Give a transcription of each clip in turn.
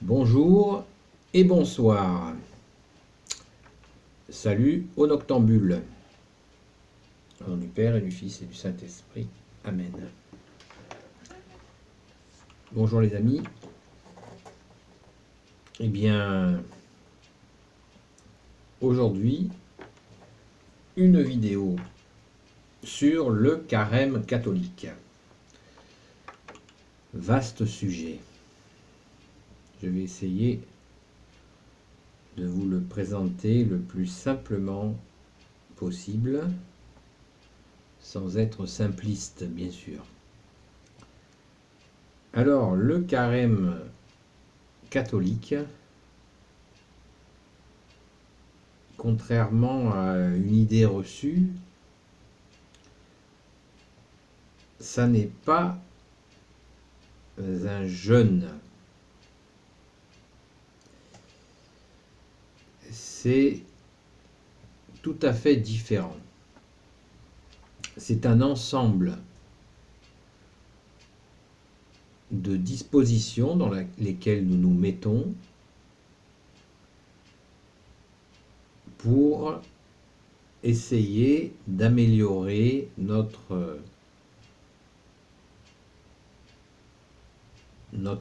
Bonjour et bonsoir. Salut aux noctambules. Au nom du Père et du Fils et du Saint-Esprit. Amen. Bonjour les amis. Eh bien, aujourd'hui, une vidéo sur le carême catholique. Vaste sujet. Je vais essayer de vous le présenter le plus simplement possible, sans être simpliste, bien sûr. Alors, le carême catholique, contrairement à une idée reçue, ça n'est pas un jeûne. C'est tout à fait différent. C'est un ensemble de dispositions dans lesquelles nous nous mettons pour essayer d'améliorer notre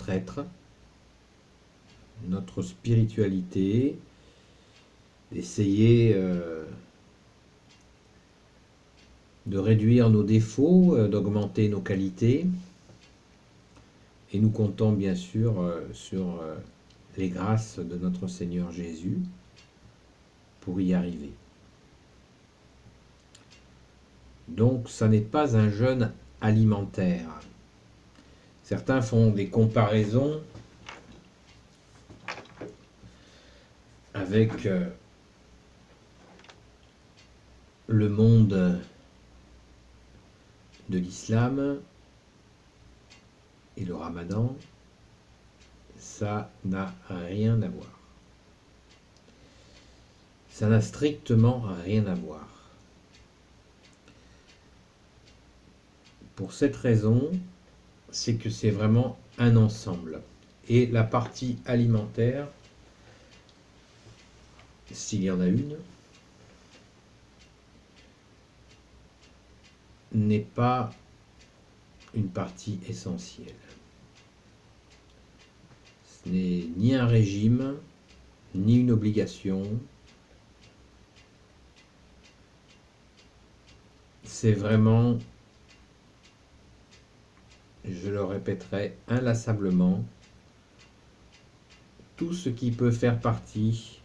être, notre spiritualité, d'essayer de réduire nos défauts, d'augmenter nos qualités. Et nous comptons bien sûr sur les grâces de notre Seigneur Jésus pour y arriver. Donc ça n'est pas un jeûne alimentaire. Certains font des comparaisons avec le monde de l'islam et le ramadan. Ça n'a rien à voir. Ça n'a strictement rien à voir. Pour cette raison, c'est que c'est vraiment un ensemble. Et la partie alimentaire, s'il y en a une, n'est pas une partie essentielle. Ce n'est ni un régime, ni une obligation. C'est vraiment, je le répéterai inlassablement, tout ce qui peut faire partie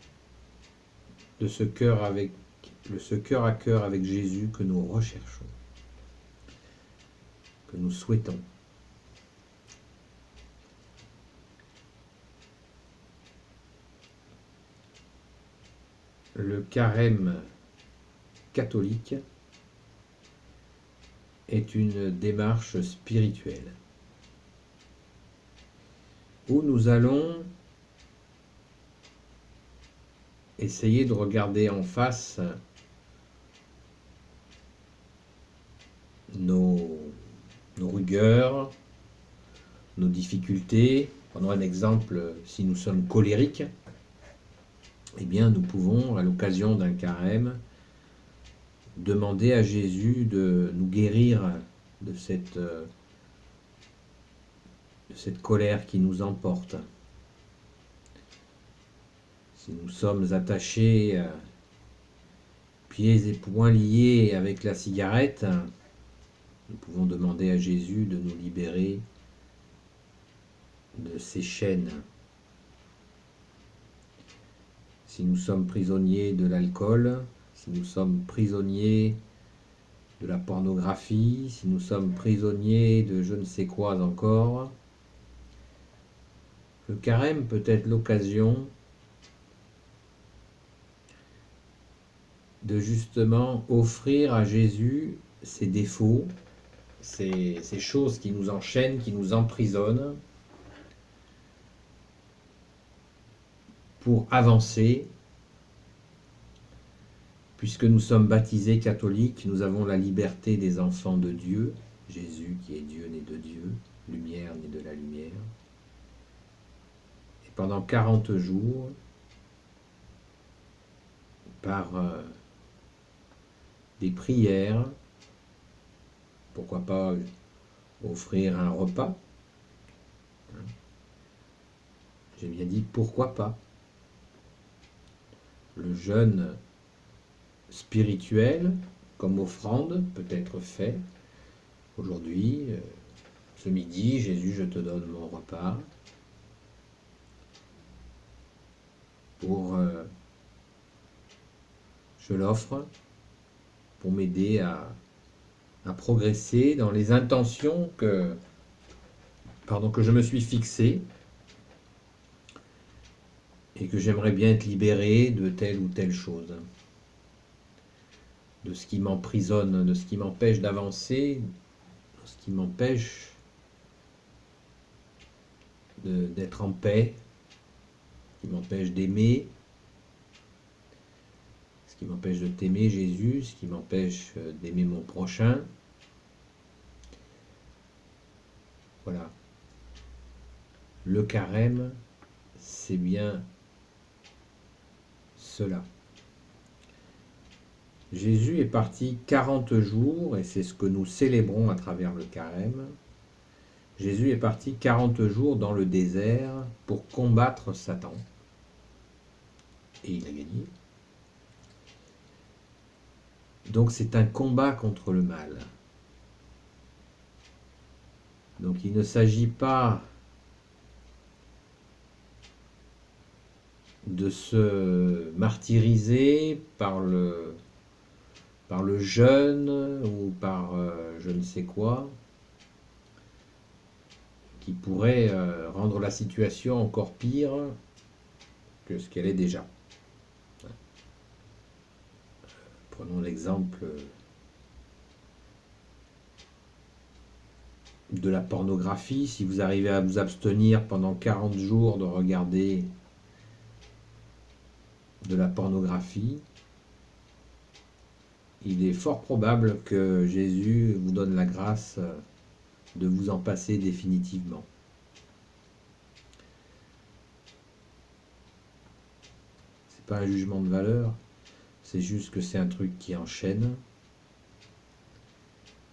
de ce cœur à cœur avec Jésus que nous recherchons, que nous souhaitons. Le carême catholique est une démarche spirituelle où nous allons essayer de regarder en face nos rigueurs, nos difficultés. Prenons un exemple, si nous sommes colériques, eh bien nous pouvons, à l'occasion d'un carême, demander à Jésus de nous guérir de cette colère qui nous emporte. Si nous sommes attachés, pieds et poings liés avec la cigarette, nous pouvons demander à Jésus de nous libérer de ces chaînes. Si nous sommes prisonniers de l'alcool, si nous sommes prisonniers de la pornographie, si nous sommes prisonniers de je ne sais quoi encore, le carême peut être l'occasion de justement offrir à Jésus ces défauts, ces choses qui nous enchaînent, qui nous emprisonnent, pour avancer. Puisque nous sommes baptisés catholiques, nous avons la liberté des enfants de Dieu, Jésus qui est Dieu né de Dieu, lumière né de la lumière. pendant 40 jours par des prières, pourquoi pas offrir un repas. J'ai bien dit pourquoi pas. Le jeûne spirituel, comme offrande, peut être fait. Aujourd'hui, ce midi, Jésus, je te donne mon repas je l'offre pour m'aider à progresser dans les intentions que je me suis fixées et que j'aimerais bien être libéré de telle ou telle chose, de ce qui m'emprisonne, de ce qui m'empêche d'avancer, de ce qui m'empêche d'être en paix, ce qui m'empêche d'aimer, ce qui m'empêche de t'aimer Jésus, ce qui m'empêche d'aimer mon prochain. Voilà. Le carême, c'est bien cela. Jésus est parti 40 jours, et c'est ce que nous célébrons à travers le carême. Jésus est parti 40 jours dans le désert pour combattre Satan. Et il a gagné. Donc c'est un combat contre le mal. Donc il ne s'agit pas de se martyriser par le jeûne ou par je ne sais quoi, qui pourrait rendre la situation encore pire que ce qu'elle est déjà. Prenons l'exemple de la pornographie. Si vous arrivez à vous abstenir pendant 40 jours de regarder de la pornographie, il est fort probable que Jésus vous donne la grâce de vous en passer définitivement. C'est pas un jugement de valeur, c'est juste que c'est un truc qui enchaîne,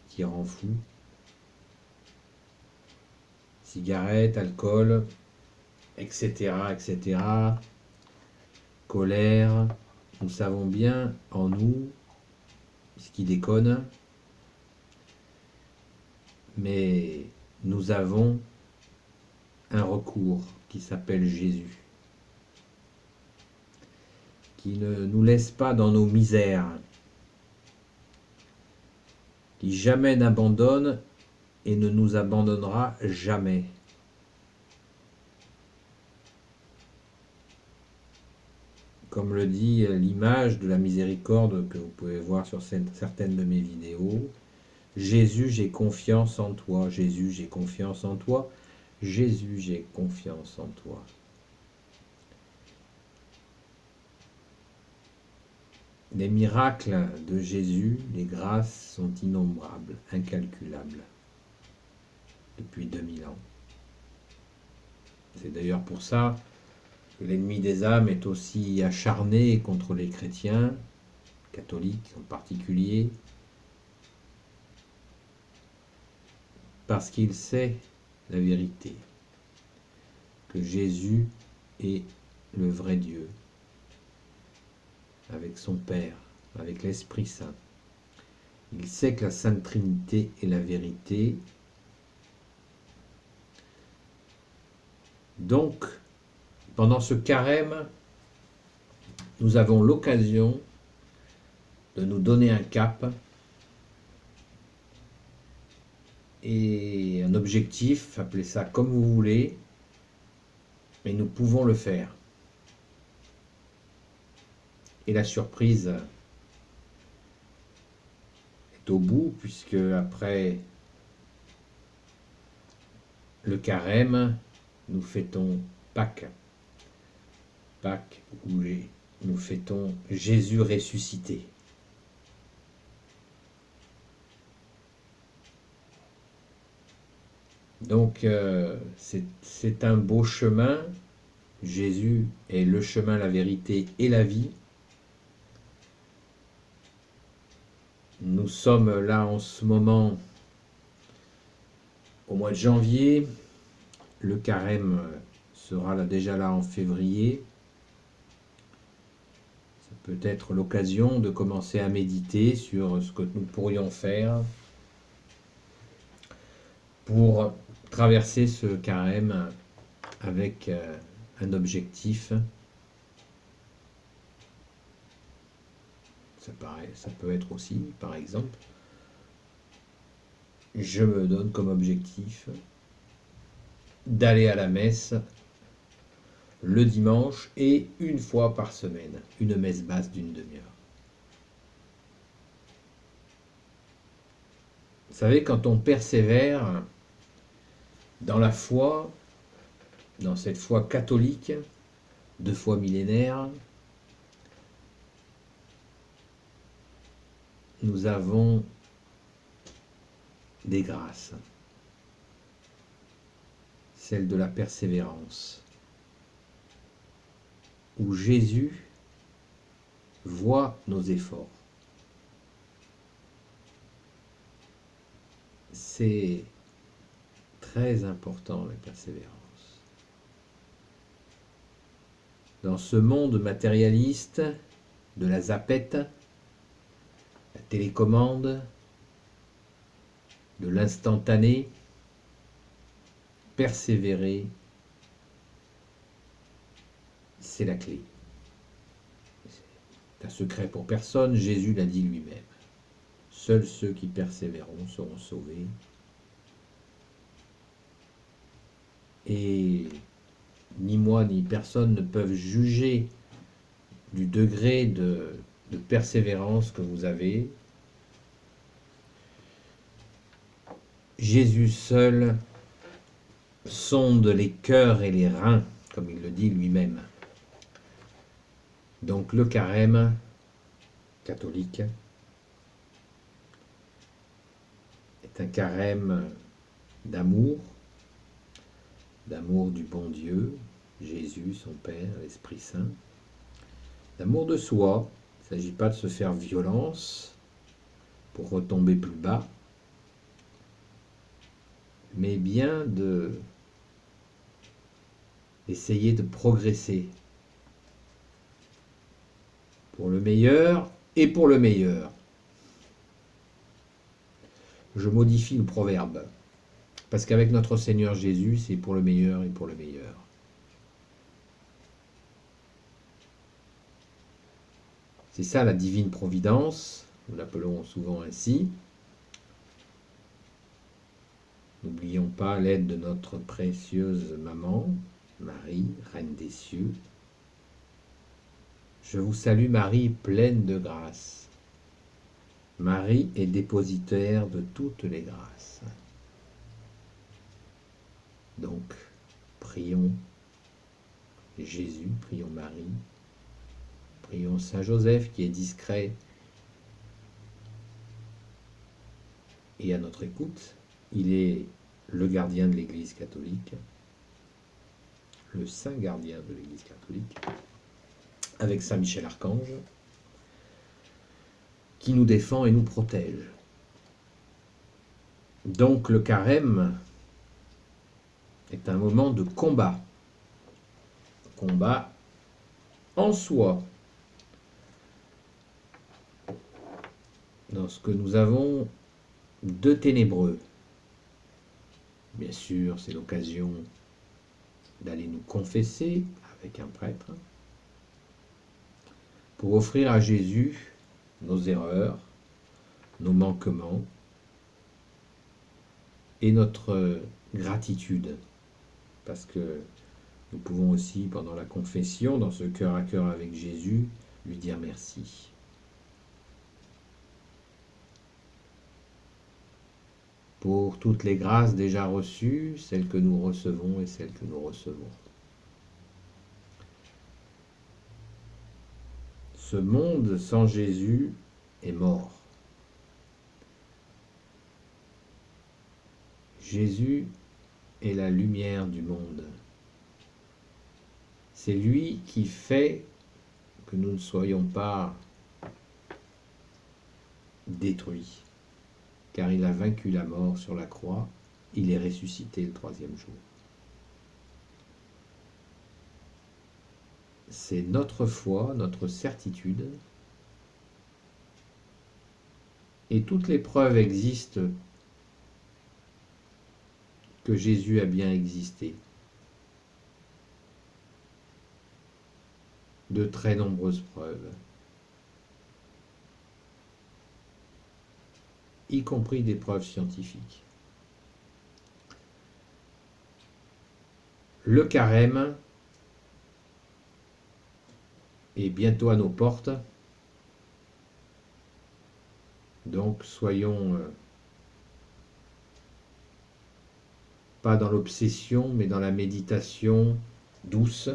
qui rend fou. Cigarettes, alcool, etc., etc. Colère, nous savons bien en nous ce qui déconne, mais nous avons un recours qui s'appelle Jésus, qui ne nous laisse pas dans nos misères, qui jamais n'abandonne et ne nous abandonnera jamais. Comme le dit l'image de la miséricorde que vous pouvez voir sur certaines de mes vidéos, Jésus, j'ai confiance en toi. Jésus, j'ai confiance en toi. Jésus, j'ai confiance en toi. Les miracles de Jésus, les grâces sont innombrables, incalculables, depuis 2000 ans. C'est d'ailleurs pour ça que l'ennemi des âmes est aussi acharné contre les chrétiens, catholiques en particulier, parce qu'il sait la vérité, que Jésus est le vrai Dieu, avec son Père, avec l'Esprit Saint. Il sait que la Sainte Trinité est la vérité. Donc, pendant ce carême, nous avons l'occasion de nous donner un cap et un objectif, appelez ça comme vous voulez, mais nous pouvons le faire. Et la surprise est au bout, puisque après le carême, nous fêtons Pâques. Pâques où nous fêtons Jésus ressuscité. Donc c'est un beau chemin Jésus est le chemin, la vérité et la vie. Nous sommes là en ce moment au mois de janvier. Le carême sera là, déjà là en février. Ça peut être l'occasion de commencer à méditer sur ce que nous pourrions faire pour traverser ce carême avec un objectif. Ça peut être aussi, par exemple, je me donne comme objectif d'aller à la messe le dimanche et une fois par semaine, une messe basse d'une demi-heure. Vous savez, quand on persévère dans la foi, dans cette foi catholique, de foi millénaire, nous avons des grâces, celle de la persévérance, où Jésus voit nos efforts. C'est très important, la persévérance. Dans ce monde matérialiste de la zapette, la télécommande, de l'instantané, persévérer, c'est la clé. C'est un secret pour personne, Jésus l'a dit lui-même. Seuls ceux qui persévéreront seront sauvés. Et ni moi ni personne ne peuvent juger du degré de persévérance que vous avez. Jésus seul sonde les cœurs et les reins, comme il le dit lui-même. Donc le carême catholique est un carême d'amour du bon Dieu, Jésus, son Père, l'Esprit Saint, d'amour de soi. Il ne s'agit pas de se faire violence pour retomber plus bas, mais bien d'essayer de progresser pour le meilleur et pour le meilleur. Je modifie le proverbe, parce qu'avec notre Seigneur Jésus, c'est pour le meilleur et pour le meilleur. C'est ça la divine providence, nous l'appelons souvent ainsi. N'oublions pas l'aide de notre précieuse maman, Marie, Reine des cieux. Je vous salue Marie, pleine de grâce. Marie est dépositaire de toutes les grâces. Donc, prions Jésus, prions Marie, prions Saint Joseph qui est discret et à notre écoute. Il est le gardien de l'Église catholique, le saint gardien de l'Église catholique, avec Saint Michel Archange, qui nous défend et nous protège. Donc le carême est un moment de combat. Combat en soi. Dans ce que nous avons de ténébreux. Bien sûr, c'est l'occasion d'aller nous confesser avec un prêtre pour offrir à Jésus nos erreurs, nos manquements et notre gratitude. Parce que nous pouvons aussi, pendant la confession, dans ce cœur à cœur avec Jésus, lui dire merci. Pour toutes les grâces déjà reçues, celles que nous recevons et celles que nous recevons. Ce monde sans Jésus est mort. Jésus est la lumière du monde. C'est lui qui fait que nous ne soyons pas détruits, car il a vaincu la mort sur la croix, il est ressuscité le troisième jour. C'est notre foi, notre certitude, et toutes les preuves existent que Jésus a bien existé. De très nombreuses preuves, y compris des preuves scientifiques. Le carême est bientôt à nos portes, donc soyons pas dans l'obsession, mais dans la méditation douce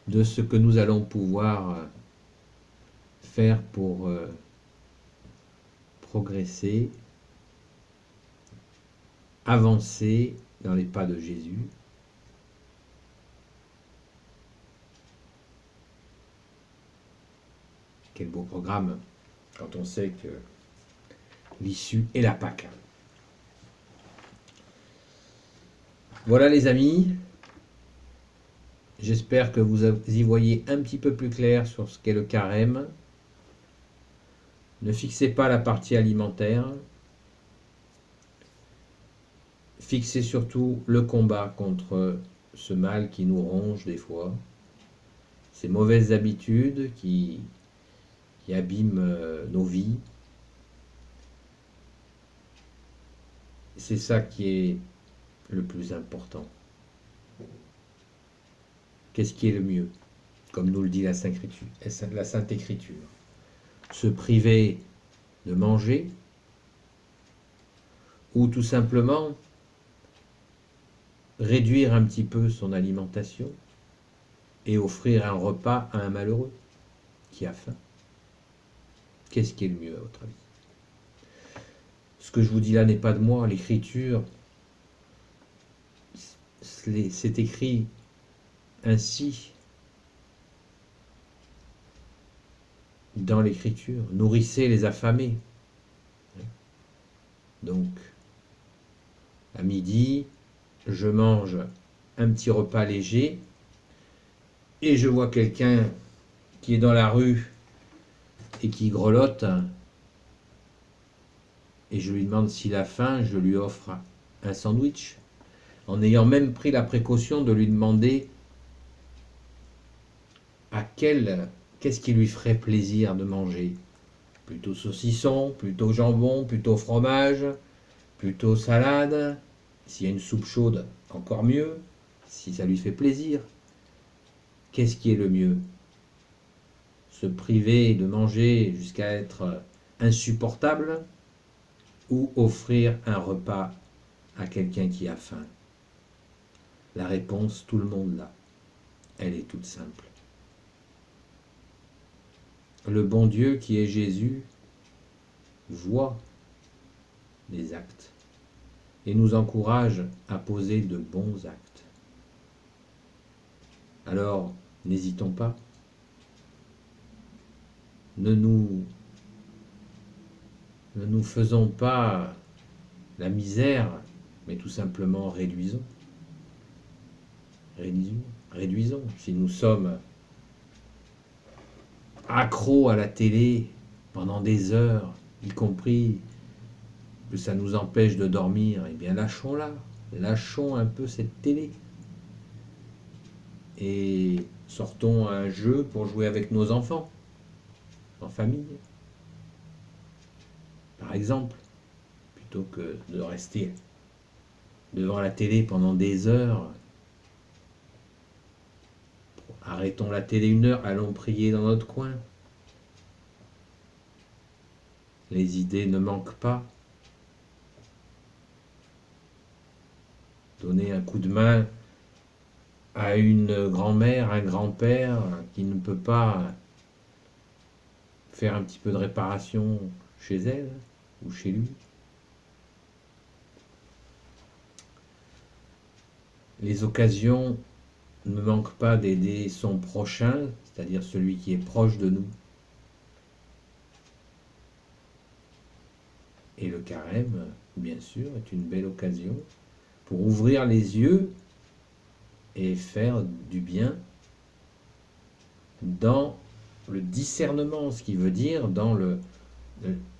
de ce que nous allons pouvoir faire pour progresser, avancer dans les pas de Jésus. Quel beau programme quand on sait que l'issue est la Pâque. Voilà les amis, j'espère que vous y voyez un petit peu plus clair sur ce qu'est le carême. Ne fixez pas la partie alimentaire, fixez surtout le combat contre ce mal qui nous ronge des fois, ces mauvaises habitudes qui abîment nos vies. C'est ça qui est le plus important. Qu'est-ce qui est le mieux? Comme nous le dit la Sainte Écriture. Se priver de manger, ou tout simplement réduire un petit peu son alimentation et offrir un repas à un malheureux qui a faim. Qu'est-ce qui est le mieux à votre avis? Ce que je vous dis là n'est pas de moi, l'Écriture, c'est écrit ainsi dans l'Écriture. Nourrissez les affamés. Donc, à midi, je mange un petit repas léger et je vois quelqu'un qui est dans la rue et qui grelotte et je lui demande s'il a faim, je lui offre un sandwich, en ayant même pris la précaution de lui demander qu'est-ce qui lui ferait plaisir de manger. Plutôt saucisson, plutôt jambon, plutôt fromage, plutôt salade. S'il y a une soupe chaude, encore mieux, si ça lui fait plaisir. Qu'est-ce qui est le mieux? Se priver de manger jusqu'à être insupportable ou offrir un repas à quelqu'un qui a faim? La réponse, tout le monde l'a. Elle est toute simple. Le bon Dieu qui est Jésus voit les actes et nous encourage à poser de bons actes. Alors, n'hésitons pas. Ne nous faisons pas la misère, mais tout simplement réduisons. Réduisons. Si nous sommes accros à la télé pendant des heures, y compris que ça nous empêche de dormir, eh bien lâchons-la. Lâchons un peu cette télé. Et sortons à un jeu pour jouer avec nos enfants, en famille. Par exemple, plutôt que de rester devant la télé pendant des heures. Arrêtons la télé 1 heure, allons prier dans notre coin. Les idées ne manquent pas. Donner un coup de main à une grand-mère, un grand-père qui ne peut pas faire un petit peu de réparation chez elle ou chez lui. Les occasions ne manque pas d'aider son prochain, c'est-à-dire celui qui est proche de nous. Et le carême, bien sûr, est une belle occasion pour ouvrir les yeux et faire du bien dans le discernement, ce qui veut dire dans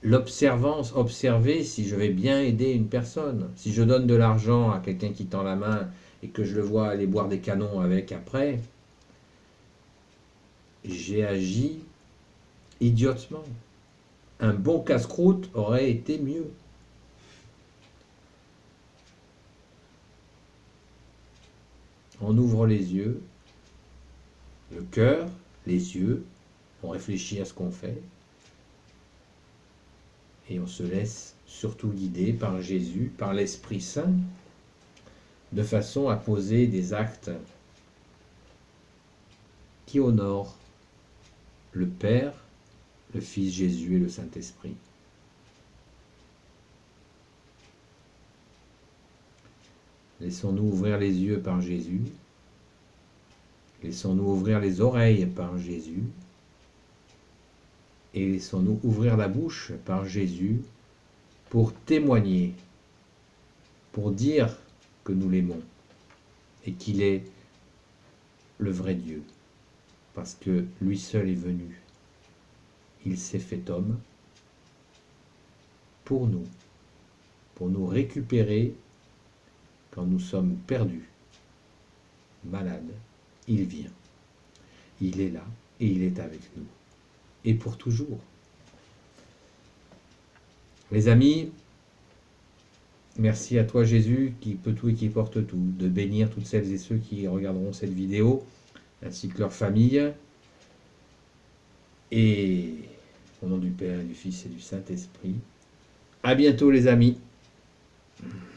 l'observance, observer si je vais bien aider une personne. Si je donne de l'argent à quelqu'un qui tend la main et que je le vois aller boire des canons avec après, j'ai agi idiotement. Un bon casse-croûte aurait été mieux. On ouvre les yeux, le cœur, les yeux, on réfléchit à ce qu'on fait et on se laisse surtout guider par Jésus, par l'Esprit Saint, de façon à poser des actes qui honorent le Père, le Fils Jésus et le Saint-Esprit. Laissons-nous ouvrir les yeux par Jésus. Laissons-nous ouvrir les oreilles par Jésus. Et laissons-nous ouvrir la bouche par Jésus pour témoigner, pour dire que nous l'aimons et qu'il est le vrai Dieu. Parce que lui seul est venu. Il s'est fait homme pour nous récupérer quand nous sommes perdus, malades. Il vient, il est là et il est avec nous. Et pour toujours. Les amis, merci à toi Jésus qui peut tout et qui porte tout, de bénir toutes celles et ceux qui regarderont cette vidéo, ainsi que leurs familles. Et au nom du Père et du Fils et du Saint-Esprit, à bientôt les amis.